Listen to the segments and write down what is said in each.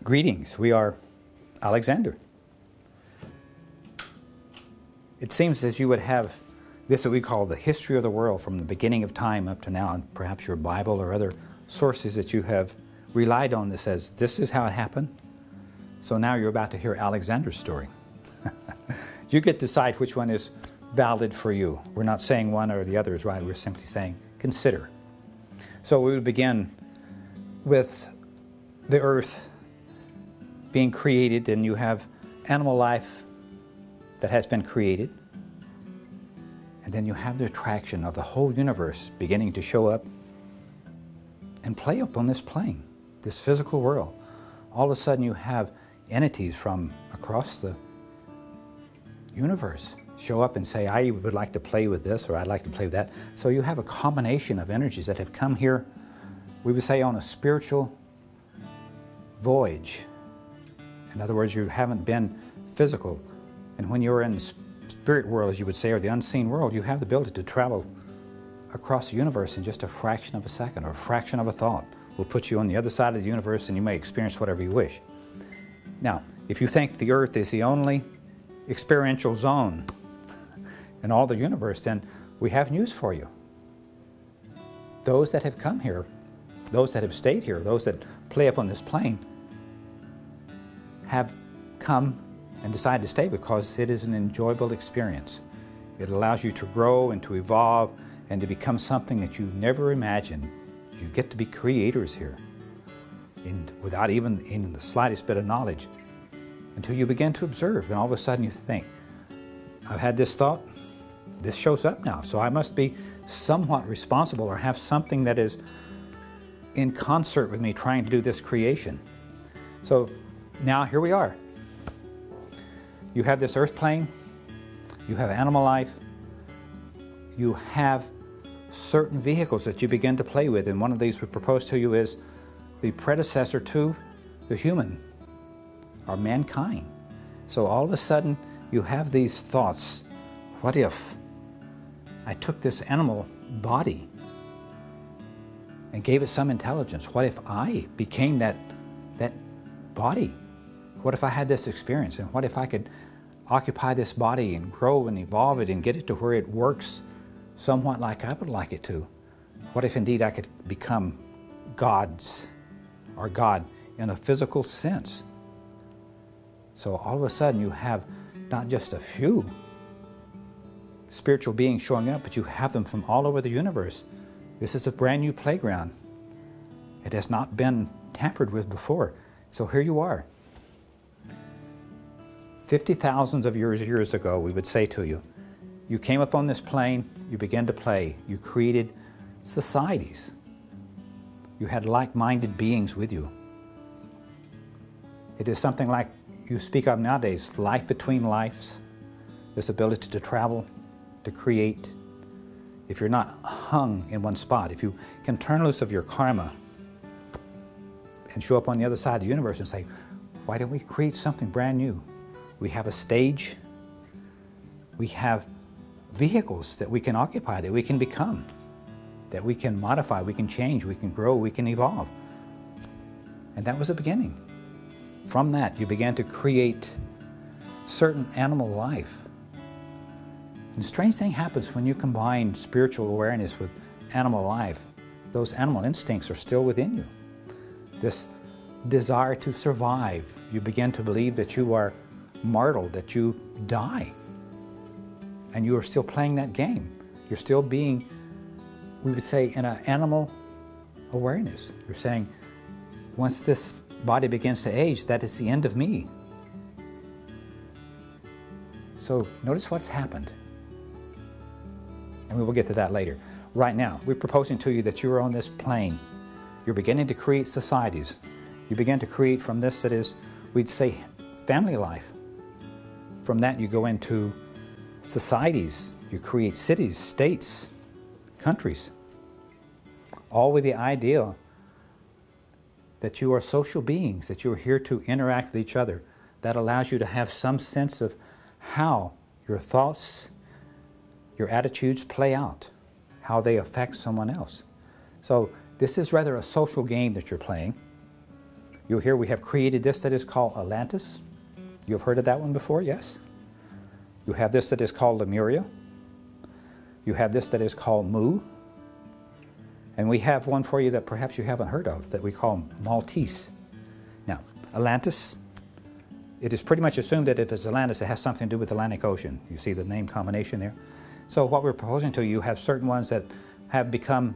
Greetings, we are Alexander. It seems as you would have this that we call the history of the world from the beginning of time up to now, and perhaps your Bible or other sources that you have relied on that says this is how it happened. So now you're about to hear Alexander's story. You get to decide which one is valid for you. We're not saying one or the other is right, we're simply saying consider. So we would begin with the earth being created, and you have animal life that has been created. And then you have the attraction of the whole universe beginning to show up and play up on this plane, this physical world. All of a sudden you have entities from across the universe show up and say, I would like to play with this, or I'd like to play with that. So you have a combination of energies that have come here, we would say, on a spiritual voyage. In other words, you haven't been physical. And when you're in the spirit world, as you would say, or the unseen world, you have the ability to travel across the universe in just a fraction of a second or a fraction of a thought. Will put you on the other side of the universe and you may experience whatever you wish. Now, if you think the earth is the only experiential zone in all the universe, then we have news for you. Those that have come here, those that have stayed here, those that play up on this plane, have come and decided to stay because it is an enjoyable experience. It allows you to grow and to evolve and to become something that you never imagined. You get to be creators here, without even in the slightest bit of knowledge, until you begin to observe, and all of a sudden you think, I've had this thought, this shows up now, so I must be somewhat responsible or have something that is in concert with me trying to do this creation. So now here we are. You have this earth plane, you have animal life, you have certain vehicles that you begin to play with, and one of these we propose to you is the predecessor to the human, or mankind. So all of a sudden you have these thoughts, what if I took this animal body and gave it some intelligence? What if I became that body? What if I had this experience? And what if I could occupy this body and grow and evolve it and get it to where it works somewhat like I would like it to? What if indeed I could become gods, or God in a physical sense? So all of a sudden you have not just a few spiritual beings showing up, but you have them from all over the universe. This is a brand new playground. It has not been tampered with before. So here you are. 50,000 of years ago, we would say to you, you came up on this plane, you began to play, you created societies. You had like-minded beings with you. It is something like you speak of nowadays, life between lives, this ability to travel, to create. If you're not hung in one spot, if you can turn loose of your karma and show up on the other side of the universe and say, why don't we create something brand new? We have a stage, we have vehicles that we can occupy, that we can become, that we can modify, we can change, we can grow, we can evolve. And that was the beginning. From that, you began to create certain animal life. And a strange thing happens when you combine spiritual awareness with animal life. Those animal instincts are still within you. This desire to survive, you begin to believe that you are mortal, that you die. And you are still playing that game. You're still being, we would say, in an animal awareness. You're saying, once this body begins to age, that is the end of me. So notice what's happened. And we will get to that later. Right now, we're proposing to you that you are on this plane. You're beginning to create societies. You begin to create from this that is, we'd say, family life. From that you go into societies. You create cities, states, countries. All with the idea that you are social beings, that you are here to interact with each other. That allows you to have some sense of how your thoughts, your attitudes play out, how they affect someone else. So this is rather a social game that you're playing. You'll hear we have created this that is called Atlantis. You've heard of that one before, yes? You have this that is called Lemuria. You have this that is called Mu. And we have one for you that perhaps you haven't heard of that we call Maltese. Now, Atlantis, it is pretty much assumed that if it's Atlantis, it has something to do with the Atlantic Ocean. You see the name combination there? So what we're proposing to you have certain ones that have become,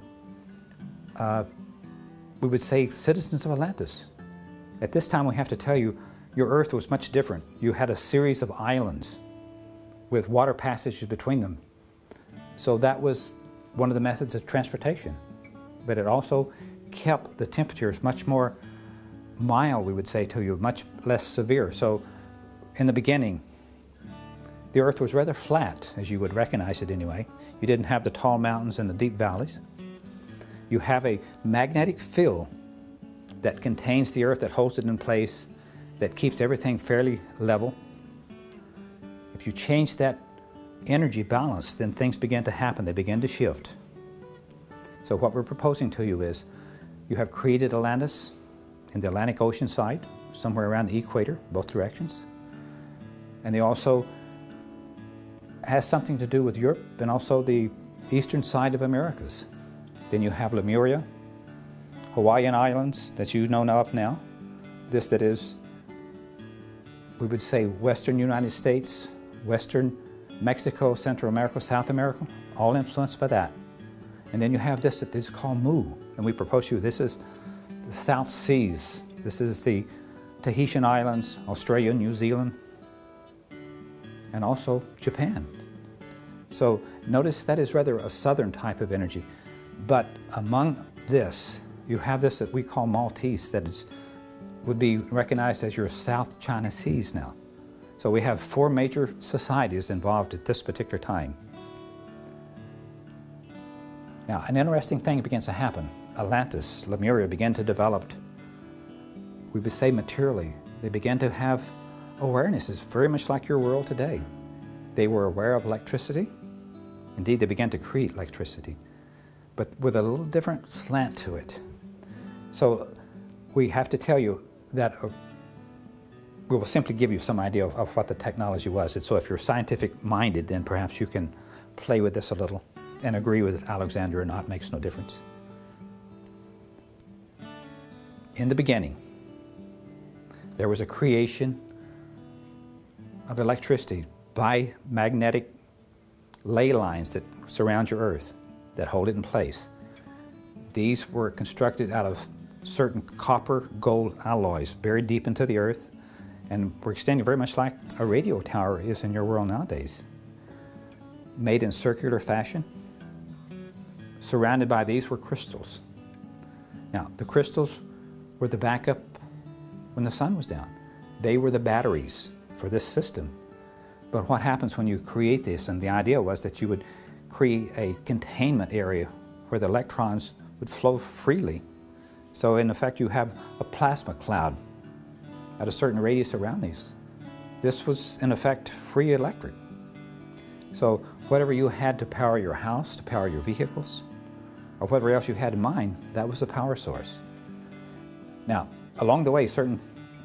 we would say, citizens of Atlantis. At this time, we have to tell you, your Earth was much different. You had a series of islands with water passages between them. So that was one of the methods of transportation. But it also kept the temperatures much more mild, we would say to you, much less severe. So in the beginning, the Earth was rather flat, as you would recognize it anyway. You didn't have the tall mountains and the deep valleys. You have a magnetic field that contains the Earth, that holds it in place, that keeps everything fairly level. If you change that energy balance, then things begin to happen. They begin to shift. So what we're proposing to you is, you have created Atlantis in the Atlantic Ocean side, somewhere around the equator, both directions. And they also has something to do with Europe and also the eastern side of Americas. Then you have Lemuria, Hawaiian Islands that you know of now. This that is, we would say, Western United States, Western Mexico, Central America, South America, all influenced by that. And then you have this that is called Mu, and we propose to you, this is the South Seas. This is the Tahitian Islands, Australia, New Zealand, and also Japan. So notice that is rather a southern type of energy. But among this, you have this that we call Maltese, that would be recognized as your South China Seas now. So we have 4 major societies involved at this particular time. Now, an interesting thing begins to happen. Atlantis, Lemuria began to develop, we would say materially. They began to have awarenesses very much like your world today. They were aware of electricity. Indeed, they began to create electricity, but with a little different slant to it. So we have to tell you that we will simply give you some idea of what the technology was. And so if you're scientific minded, then perhaps you can play with this a little and agree with Alexander or not, makes no difference. In the beginning, there was a creation of electricity by magnetic ley lines that surround your Earth, that hold it in place. These were constructed out of certain copper-gold alloys buried deep into the Earth, and were extending very much like a radio tower is in your world nowadays. Made in circular fashion. Surrounded by these were crystals. Now, the crystals were the backup when the sun was down. They were the batteries for this system. But what happens when you create this, and the idea was that you would create a containment area where the electrons would flow freely. So in effect, you have a plasma cloud at a certain radius around these. This was, in effect, free electric. So whatever you had to power your house, to power your vehicles, or whatever else you had in mind, that was the power source. Now, along the way, certain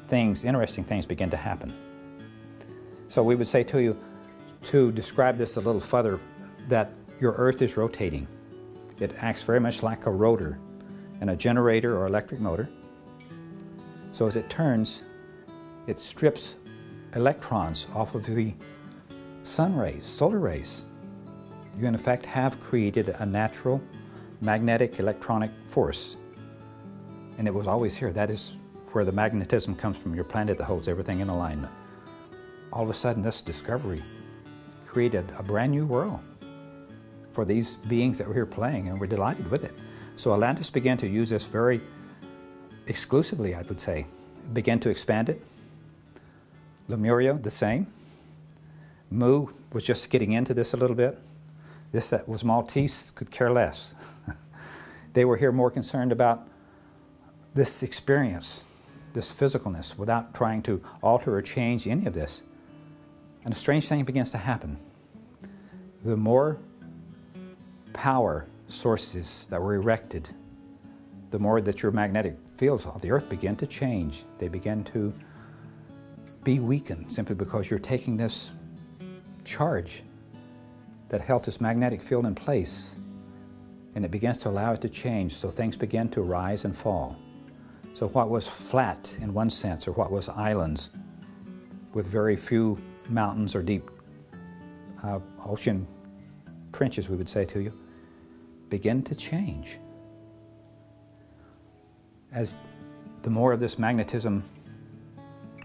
things, interesting things began to happen. So we would say to you, to describe this a little further, that your Earth is rotating. It acts very much like a rotor in a generator or electric motor. So as it turns, it strips electrons off of the sun rays, solar rays. You in effect have created a natural magnetic electronic force. And it was always here. That is where the magnetism comes from, your planet that holds everything in alignment. All of a sudden, this discovery created a brand new world for these beings that were here playing, and we're delighted with it. So Atlantis began to use this very exclusively, I would say. Began to expand it. Lemuria, the same. Mu was just getting into this a little bit. This that was Maltese could care less. They were here more concerned about this experience, this physicalness, without trying to alter or change any of this. And a strange thing begins to happen. The more power sources that were erected, the more that your magnetic fields of the earth begin to change. They begin to be weakened simply because you're taking this charge that held this magnetic field in place, and it begins to allow it to change, so things begin to rise and fall. So what was flat in one sense, or what was islands with very few mountains or deep ocean trenches, we would say to you, begin to change. As the more of this magnetism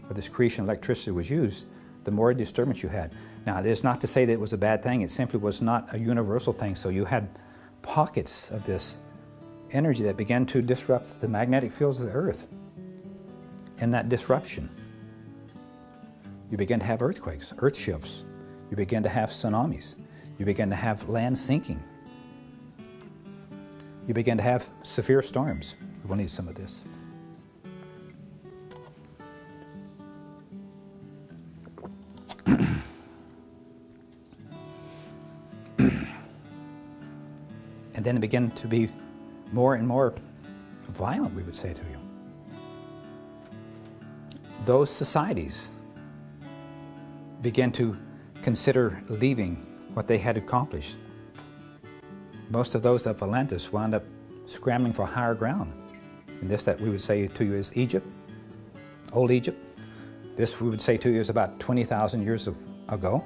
or this creation electricity was used, the more disturbance you had. Now, it is not to say that it was a bad thing, it simply was not a universal thing. So you had pockets of this energy that began to disrupt the magnetic fields of the earth. In that disruption, you begin to have earthquakes, earth shifts. You begin to have tsunamis. You begin to have land sinking. You begin to have severe storms. We'll need some of this. And then it began to be more and more violent, we would say to you. Those societies began to consider leaving what they had accomplished. Most of those of Atlantis wound up scrambling for higher ground. And this that we would say to you is Egypt, Old Egypt. This we would say to you is about 20,000 years ago,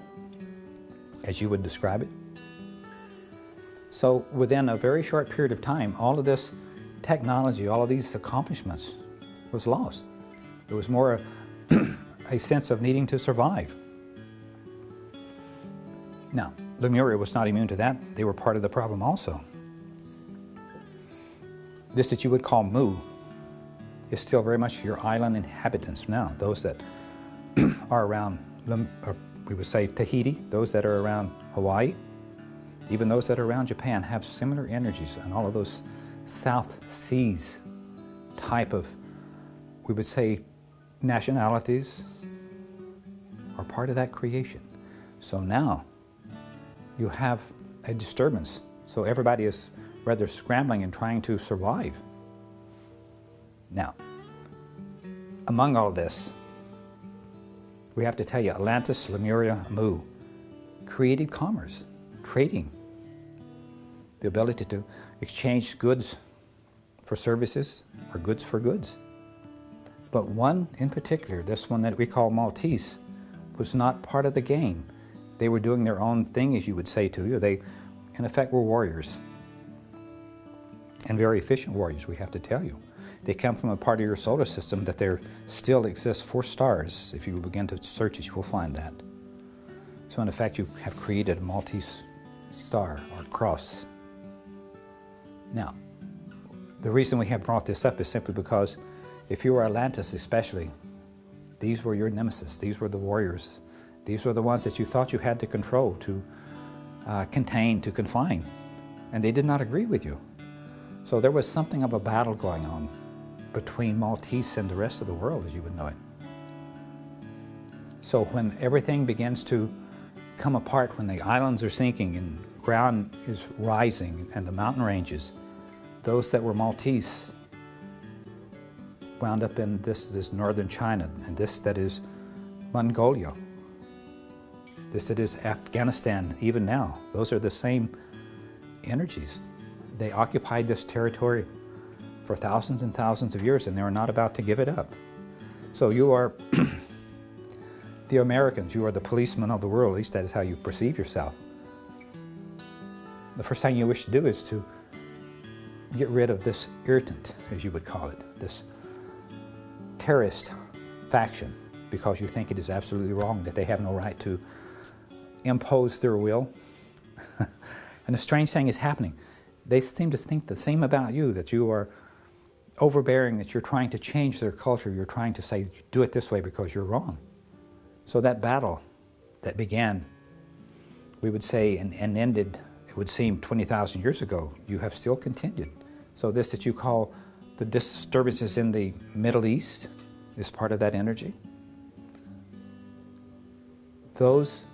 as you would describe it. So within a very short period of time, all of this technology, all of these accomplishments was lost. It was more a sense of needing to survive. Now, Lemuria was not immune to that. They were part of the problem also. This that you would call Mu is still very much your island inhabitants now. Those that are around, we would say Tahiti, those that are around Hawaii, even those that are around Japan have similar energies, and all of those South Seas type of, we would say, nationalities are part of that creation. So now you have a disturbance. So everybody is rather scrambling and trying to survive. Now, among all this, we have to tell you, Atlantis, Lemuria, Mu created commerce, trading, the ability to exchange goods for services or goods for goods. But one in particular, this one that we call Maltese, was not part of the game. They were doing their own thing, as you would say to you. They, in effect, were warriors. And very efficient warriors, we have to tell you. They come from a part of your solar system that there still exists 4 stars. If you begin to search it, you will find that. So in effect, you have created a Maltese star or cross. Now, the reason we have brought this up is simply because if you were Atlantis especially, these were your nemesis. These were the warriors. These were the ones that you thought you had to control, to contain, to confine. And they did not agree with you. So there was something of a battle going on between Maltese and the rest of the world, as you would know it. So when everything begins to come apart, when the islands are sinking and ground is rising and the mountain ranges, those that were Maltese wound up in this northern China, and this that is Mongolia, this that is Afghanistan even now. Those are the same energies. They occupied this territory for thousands and thousands of years, and they were not about to give it up. So you are the Americans, you are the policemen of the world, at least that is how you perceive yourself. The first thing you wish to do is to get rid of this irritant, as you would call it, this terrorist faction, because you think it is absolutely wrong, that they have no right to impose their will. And a strange thing is happening. They seem to think the same about you, that you are overbearing, that you're trying to change their culture, you're trying to say, do it this way because you're wrong. So that battle that began, we would say, and ended, it would seem 20,000 years ago, you have still continued. So this that you call the disturbances in the Middle East is part of that energy. Those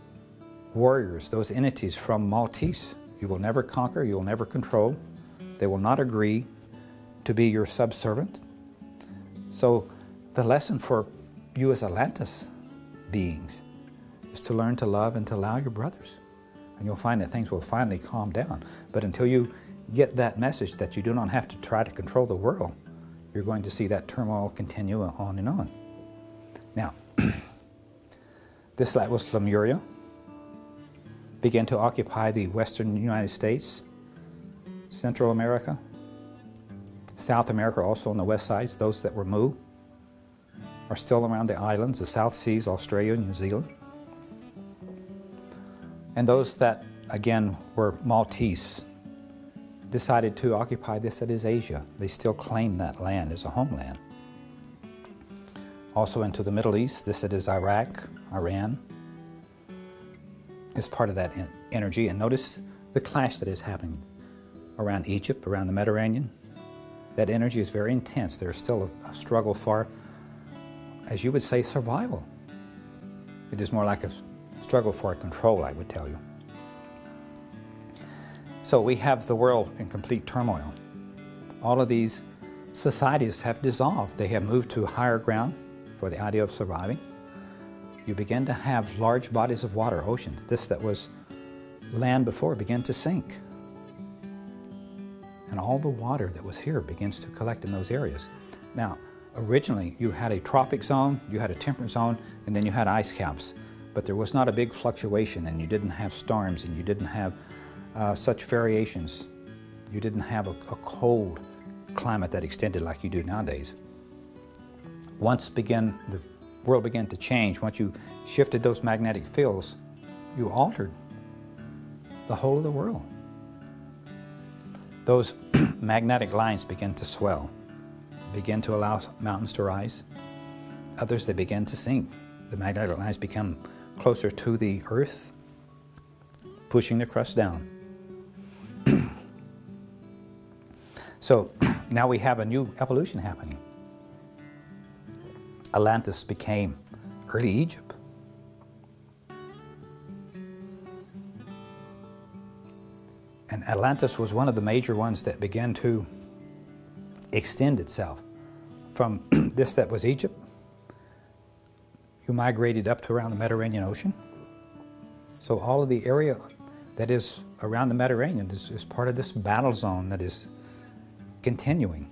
warriors, those entities from Maltese, you will never conquer, you will never control. They will not agree to be your subservient. So the lesson for you as Atlantis beings is to learn to love and to allow your brothers. And you'll find that things will finally calm down. But until you get that message that you do not have to try to control the world, you're going to see that turmoil continue on and on. Now, this was Lemuria, began to occupy the western United States, Central America, South America also on the west sides. Those that were Mu are still around the islands, the South Seas, Australia, New Zealand. And those that, again, were Maltese, decided to occupy this that is Asia. They still claim that land as a homeland. Also into the Middle East, this that is Iraq, Iran, is part of that energy. And notice the clash that is happening around Egypt, around the Mediterranean. That energy is very intense. There's still a struggle for, as you would say, survival. It is more like a struggle for control, I would tell you. So we have the world in complete turmoil. All of these societies have dissolved. They have moved to higher ground for the idea of surviving. You begin to have large bodies of water, oceans. This that was land before began to sink. And all the water that was here begins to collect in those areas. Now, originally you had a tropic zone, you had a temperate zone, and then you had ice caps. But there was not a big fluctuation, and you didn't have storms, and you didn't have such variations. You didn't have a cold climate that extended like you do nowadays. Once the world began to change, once you shifted those magnetic fields, you altered the whole of the world. Those magnetic lines began to swell, began to allow mountains to rise. Others, they began to sink. The magnetic lines become closer to the earth, pushing the crust down. So now we have a new evolution happening. Atlantis became early Egypt. And Atlantis was one of the major ones that began to extend itself. From this that was Egypt, you migrated up to around the Mediterranean Ocean. So all of the area that is around the Mediterranean is part of this battle zone that is continuing.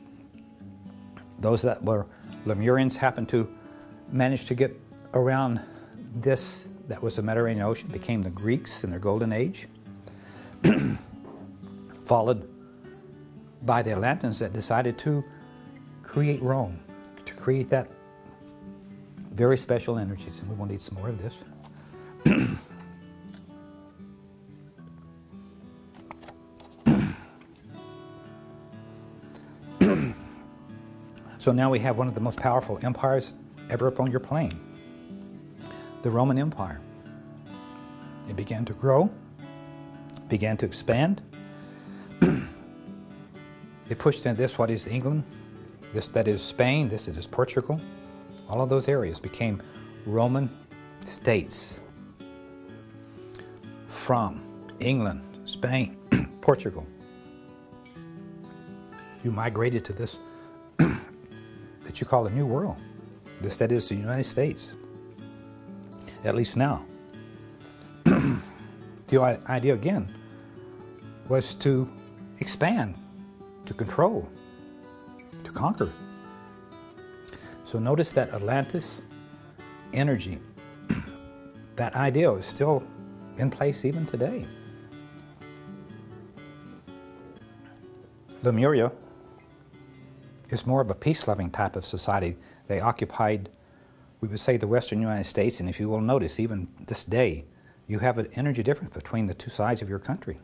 Those that were Lemurians happened to manage to get around this that was the Mediterranean Ocean, became the Greeks in their golden age, followed by the Atlanteans that decided to create Rome, to create that very special energies. And we will need some more of this. So now we have one of the most powerful empires ever upon your plane, the Roman Empire. It began to grow, began to expand. It pushed into this, what is England, this that is Spain, this that is Portugal. All of those areas became Roman states. From England, Spain, Portugal, you migrated to this that you call a new world. This that is the United States, at least now. The idea again was to expand, to control, to conquer. So notice that Atlantis energy, that idea is still in place even today. Lemuria is more of a peace-loving type of society. They occupied, we would say, the western United States, and if you will notice, even this day, you have an energy difference between the two sides of your country.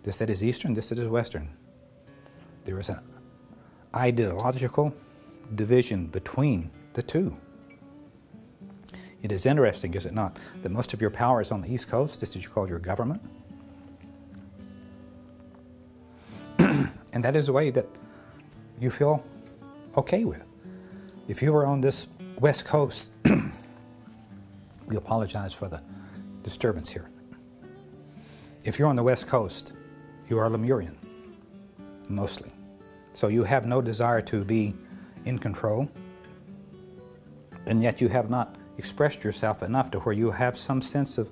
This that is eastern, this that is western. There is an ideological division between the two. It is interesting, is it not, that most of your power is on the East Coast. This is called your government. And that is a way that you feel okay with. If you were on this West Coast, we apologize for the disturbance here. If you're on the West Coast, you are Lemurian, mostly. So you have no desire to be in control, and yet you have not expressed yourself enough to where you have some sense of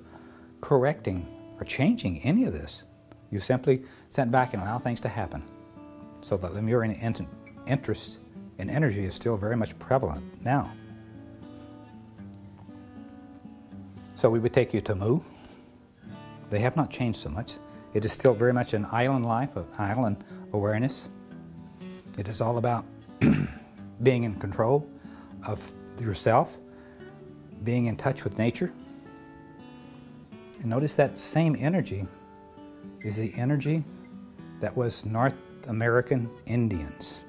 correcting or changing any of this. You simply sit back and allow things to happen. So the Lemurian interest in energy is still very much prevalent now. So we would take you to Mu. They have not changed so much. It is still very much an island life, of island awareness. It is all about being in control of yourself, being in touch with nature. And notice that same energy is the energy that was North American Indians,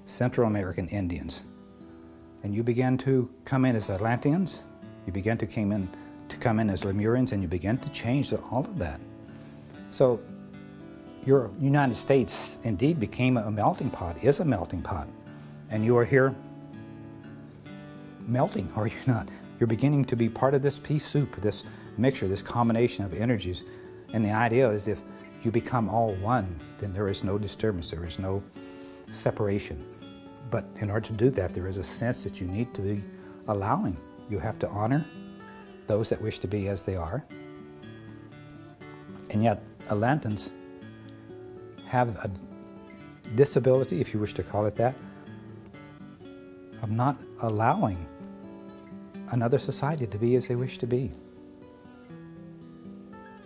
Central American Indians. And you began to come in as Atlanteans, you began to come in as Lemurians, and you began to change all of that. So your United States indeed became a melting pot, is a melting pot. And you are here melting, are you not? You're beginning to be part of this pea soup, this mixture, this combination of energies. And the idea is if you become all one, then there is no disturbance, there is no separation. But in order to do that, there is a sense that you need to be allowing. You have to honor those that wish to be as they are. And yet, Atlantans have a disability, if you wish to call it that, of not allowing another society to be as they wish to be.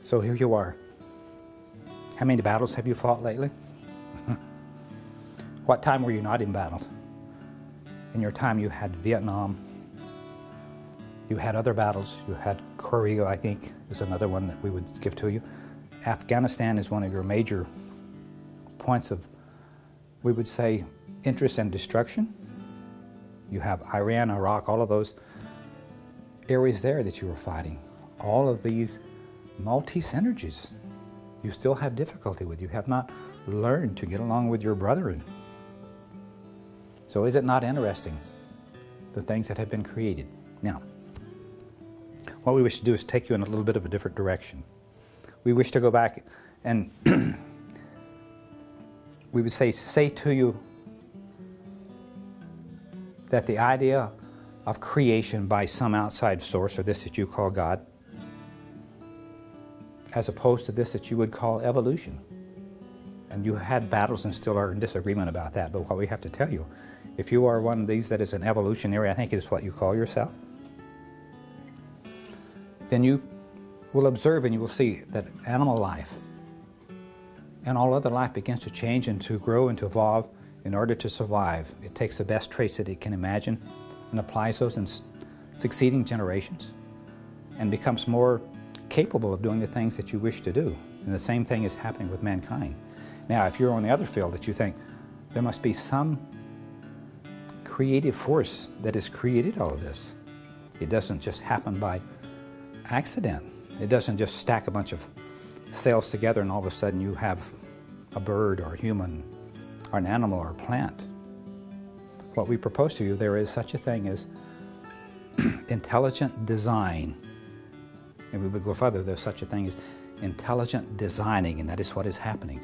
So here you are. How many battles have you fought lately? What time were you not in battle? In your time you had Vietnam, you had other battles, you had Korea, I think, is another one that we would give to you. Afghanistan is one of your major points of, we would say, interest and destruction. You have Iran, Iraq, all of those areas there that you were fighting. All of these multi-synergies you still have difficulty with. You have not learned to get along with your brethren. So is it not interesting, the things that have been created? Now, what we wish to do is take you in a little bit of a different direction. We wish to go back and we would say to you that the idea of creation by some outside source, or this that you call God, as opposed to this that you would call evolution. And you had battles and still are in disagreement about that, but what we have to tell you, if you are one of these that is an evolutionary, I think it is what you call yourself, then you will observe and you will see that animal life and all other life begins to change and to grow and to evolve in order to survive. It takes the best traits that it can imagine and applies those in succeeding generations and becomes more capable of doing the things that you wish to do. And the same thing is happening with mankind. Now, if you're on the other field that you think there must be some creative force that has created all of this, it doesn't just happen by accident. It doesn't just stack a bunch of cells together and all of a sudden you have a bird or a human or an animal or a plant. What we propose to you, there is such a thing as intelligent design. And we would go further, there's such a thing as intelligent designing, and that is what is happening.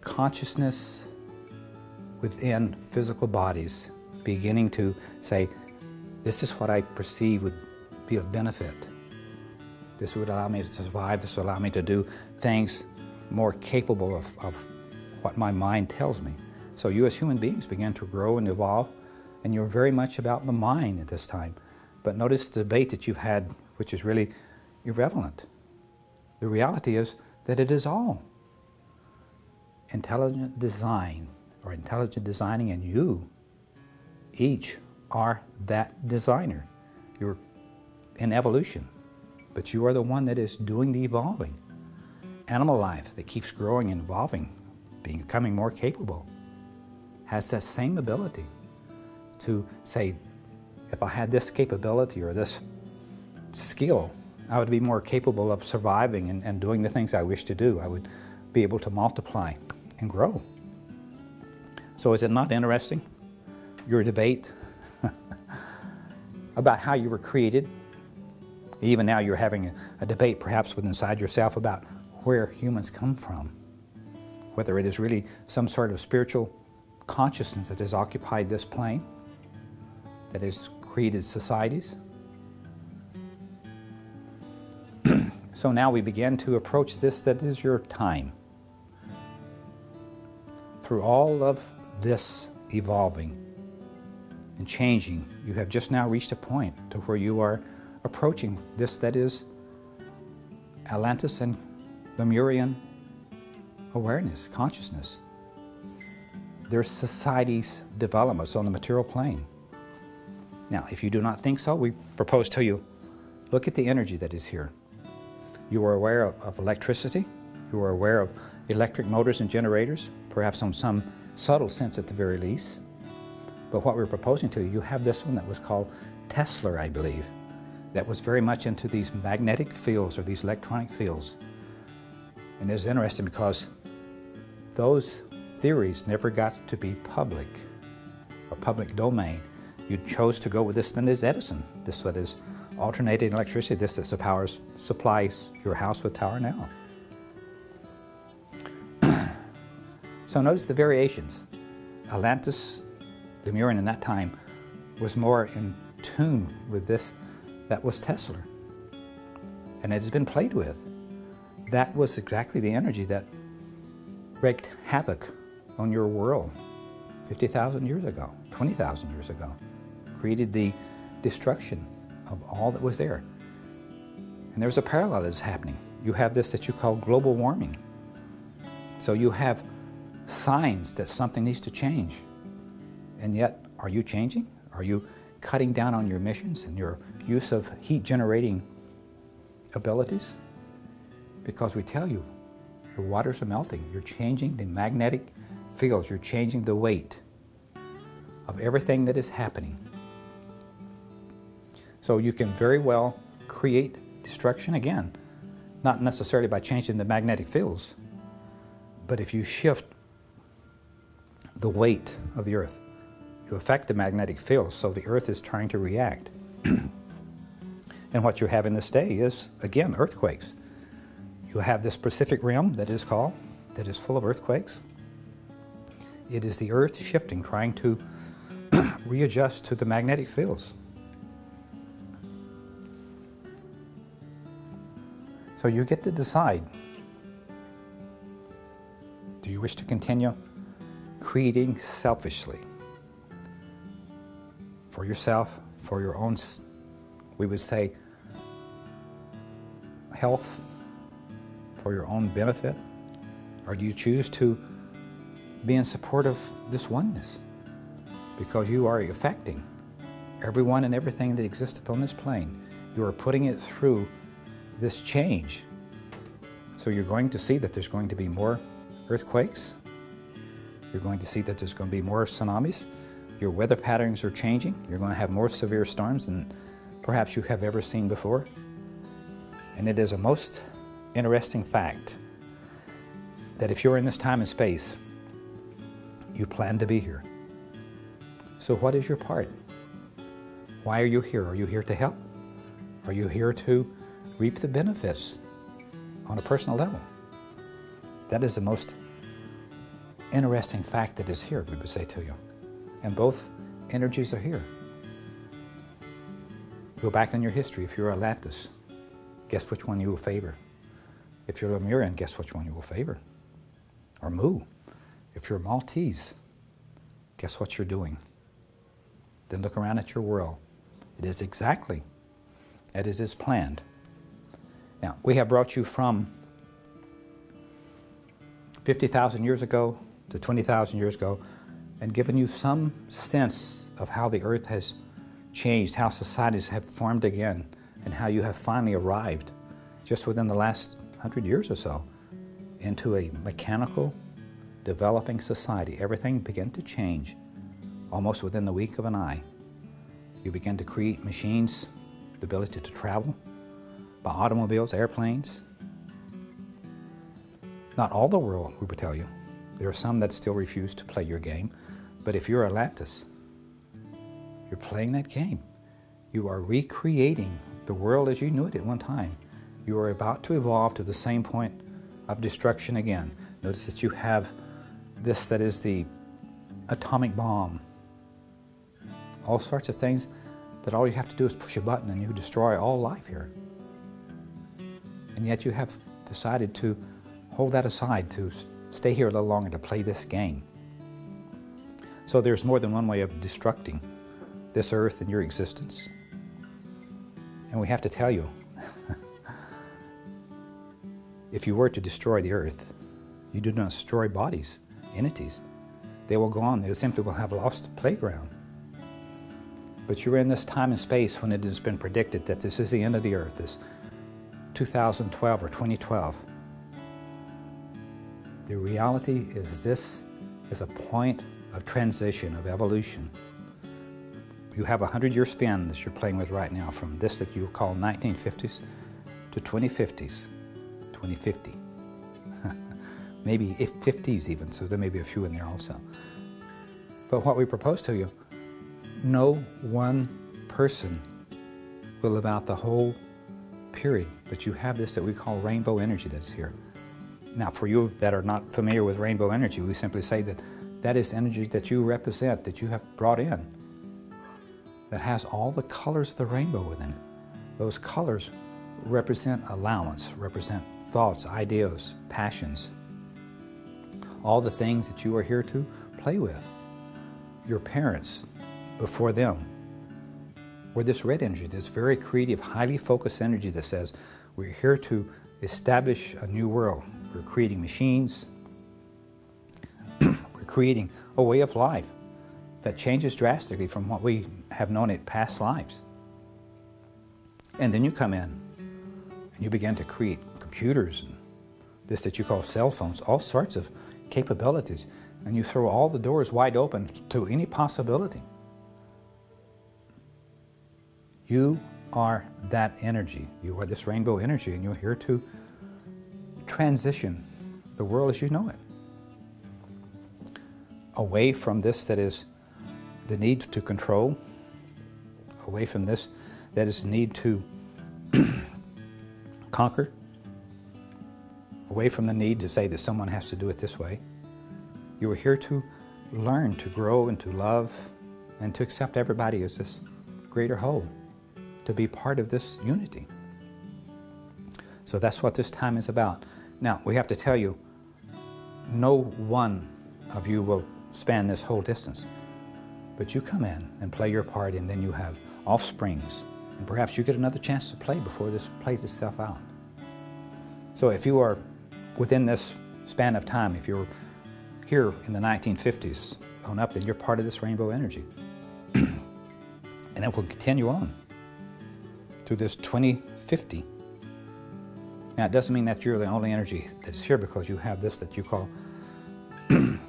Consciousness within physical bodies beginning to say, this is what I perceive would be of benefit. This would allow me to survive, this would allow me to do things more capable of what my mind tells me. So you as human beings begin to grow and evolve, and you're very much about the mind at this time. But notice the debate that you've had, which is really irrelevant. The reality is that it is all intelligent design or intelligent designing, and you each are that designer. You're in evolution, but you are the one that is doing the evolving. Animal life that keeps growing and evolving, becoming more capable, has that same ability to say, if I had this capability or this skill, I would be more capable of surviving and doing the things I wish to do. I would be able to multiply and grow. So is it not interesting, your debate about how you were created? Even now you're having a debate perhaps within inside yourself about where humans come from, whether it is really some sort of spiritual consciousness that has occupied this plane, that has created societies. So now we begin to approach this, that is your time. Through all of this evolving and changing, you have just now reached a point to where you are approaching this, that is Atlantis and Lemurian awareness, consciousness. There's society's developments on the material plane. Now, if you do not think so, we propose to you, look at the energy that is here. You are aware of electricity. You are aware of electric motors and generators, perhaps on some subtle sense at the very least. But what we're proposing to you, you have this one that was called Tesla, I believe, that was very much into these magnetic fields or these electronic fields. And it's interesting because those theories never got to be public or public domain. You chose to go with this, then is Edison. This that is alternating electricity, this that supplies your house with power now. So notice the variations. Atlantis, Lemurian in that time, was more in tune with this. That was Tesla. And it has been played with. That was exactly the energy that wreaked havoc on your world 50,000 years ago, 20,000 years ago. Created the destruction of all that was there. And there's a parallel that's happening. You have this that you call global warming. So you have signs that something needs to change. And yet, are you changing? Are you cutting down on your emissions and your use of heat generating abilities? Because we tell you, your waters are melting. You're changing the magnetic fields. You're changing the weight of everything that is happening. So you can very well create destruction again, not necessarily by changing the magnetic fields, but if you shift the weight of the earth, you affect the magnetic field, so the earth is trying to react. And what you have in this day is, again, earthquakes. You have this Pacific Rim that is full of earthquakes. It is the earth shifting, trying to readjust to the magnetic fields. So you get to decide, do you wish to continue creating selfishly for yourself, for your own, we would say, health, for your own benefit? Or do you choose to be in support of this oneness? Because you are affecting everyone and everything that exists upon this plane. You are putting it through this change. So you're going to see that there's going to be more earthquakes. You're going to see that there's going to be more tsunamis. Your weather patterns are changing. You're going to have more severe storms than perhaps you have ever seen before. And it is a most interesting fact that if you're in this time and space, you plan to be here. So what is your part? Why are you here? Are you here to help? Are you here to reap the benefits on a personal level? That is the most interesting fact that is here, we would say to you. And both energies are here. Go back in your history. If you're Atlantis, guess which one you will favor. If you're Lemurian, guess which one you will favor. Or Mu. If you're Maltese, guess what you're doing. Then look around at your world. It is exactly as it is planned. Now, we have brought you from 50,000 years ago to 20,000 years ago and given you some sense of how the earth has changed, how societies have formed again, and how you have finally arrived, just within the last 100 years or so, into a mechanical, developing society. Everything began to change almost within the wink of an eye. You began to create machines, the ability to travel by automobiles, airplanes. Not all the world, we would tell you. There are some that still refuse to play your game. But if you're Atlantis, you're playing that game. You are recreating the world as you knew it at one time. You are about to evolve to the same point of destruction again. Notice that you have this that is the atomic bomb. All sorts of things that all you have to do is push a button and you destroy all life here. And yet you have decided to hold that aside, to stay here a little longer, to play this game. So there's more than one way of destructing this earth and your existence. And we have to tell you, if you were to destroy the earth, you do not destroy bodies, entities. They will go on. They simply will have lost the playground. But you're in this time and space when it has been predicted that this is the end of the earth, this 2012 or 2012. The reality is this is a point of transition, of evolution. You have a 100-year span that you're playing with right now, from this that you call 1950s to 2050s, 2050. Maybe 50s even, so there may be a few in there also. But what we propose to you, no one person will live out the whole period, but you have this that we call rainbow energy that is here. Now, for you that are not familiar with rainbow energy, we simply say that that is energy that you represent, that you have brought in, that has all the colors of the rainbow within it. Those colors represent allowance, represent thoughts, ideas, passions, all the things that you are here to play with. Your parents, before them, were this red energy, this very creative, highly focused energy that says, we're here to establish a new world. We're creating machines. We're creating a way of life that changes drastically from what we have known in past lives. And then you come in and you begin to create computers and this that you call cell phones, all sorts of capabilities, and you throw all the doors wide open to any possibility. You are that energy. You are this rainbow energy, and you're here to transition the world as you know it. Away from this that is the need to control, away from this that is the need to conquer, away from the need to say that someone has to do it this way. You are here to learn, to grow, and to love, and to accept everybody as this greater whole, to be part of this unity. So that's what this time is about. Now, we have to tell you, no one of you will span this whole distance, but you come in and play your part, and then you have offsprings, and perhaps you get another chance to play before this plays itself out. So if you are within this span of time, if you're here in the 1950s on up, then you're part of this rainbow energy. And it will continue on to this 2050. Now, it doesn't mean that you're the only energy that's here, because you have this that you call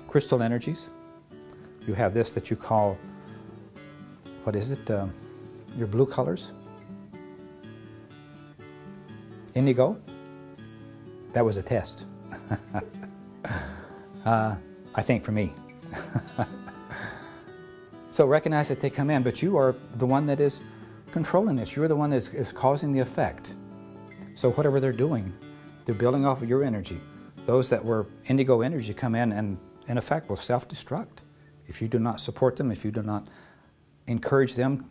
crystal energies. You have this that you call, what is it, your blue colors? Indigo? That was a test. I think for me. So recognize that they come in, but you are the one that is controlling this. You're the one that is causing the effect. So whatever they're doing, they're building off of your energy. Those that were indigo energy come in and, in effect, will self-destruct. If you do not support them, if you do not encourage them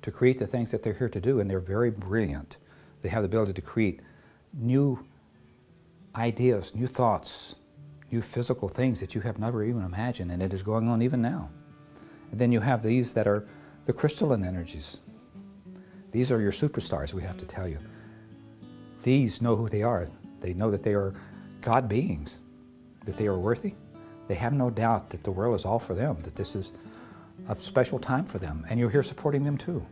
to create the things that they're here to do, and they're very brilliant. They have the ability to create new ideas, new thoughts, new physical things that you have never even imagined, and it is going on even now. And then you have these that are the crystalline energies. These are your superstars, we have to tell you. These know who they are. They know that they are God beings, that they are worthy. They have no doubt that the world is all for them, that this is a special time for them, and you're here supporting them too.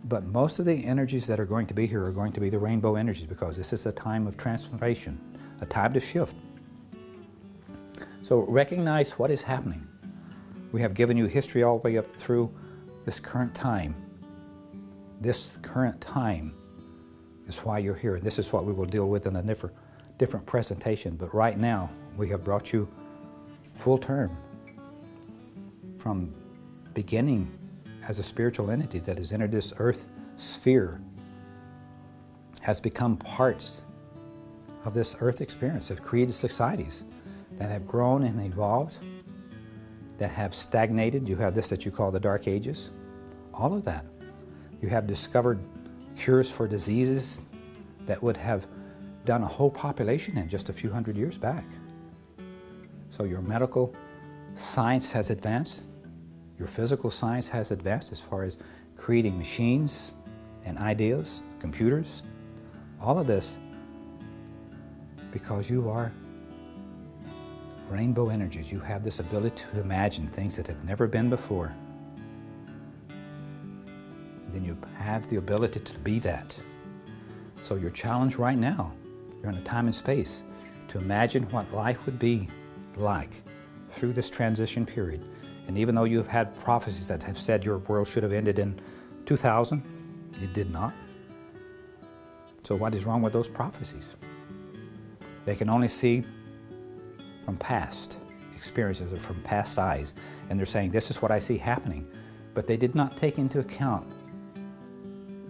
But most of the energies that are going to be here are going to be the rainbow energies, because this is a time of transformation, a time to shift. So recognize what is happening. We have given you history all the way up through this current time. This current time is why you're here. This is what we will deal with in a different presentation. But right now, we have brought you full term from beginning as a spiritual entity that has entered this earth sphere, has become parts of this earth experience, have created societies that have grown and evolved, that have stagnated. You have this that you call the Dark Ages. All of that. You have discovered cures for diseases that would have done a whole population in just a few hundred years back. So your medical science has advanced. Your physical science has advanced as far as creating machines and ideas, computers. All of this because you are rainbow energies. You have this ability to imagine things that have never been before. And then you have the ability to be that. So your challenge right now, you're in a time and space to imagine what life would be like through this transition period. And even though you've had prophecies that have said your world should have ended in 2000, it did not. So what is wrong with those prophecies? They can only see from past experiences or from past eyes, and they're saying, this is what I see happening. But they did not take into account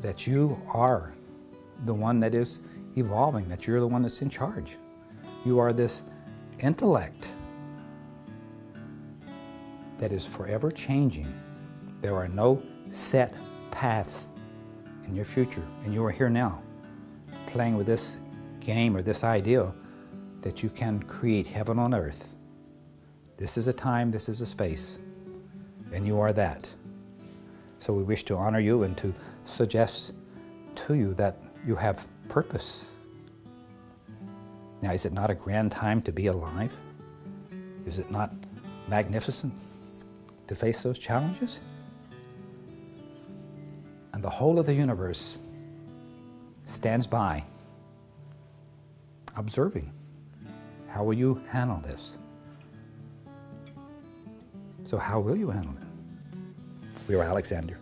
that you are the one that is evolving, that you're the one that's in charge. You are this intellect that is forever changing. There are no set paths in your future, and you are here now playing with this game or this ideal that you can create heaven on earth. This is a time, this is a space, and you are that. So we wish to honor you and to suggest to you that you have purpose. Now, is it not a grand time to be alive? Is it not magnificent to face those challenges? And the whole of the universe stands by, observing. How will you handle this? So how will you handle it? We are Alexander.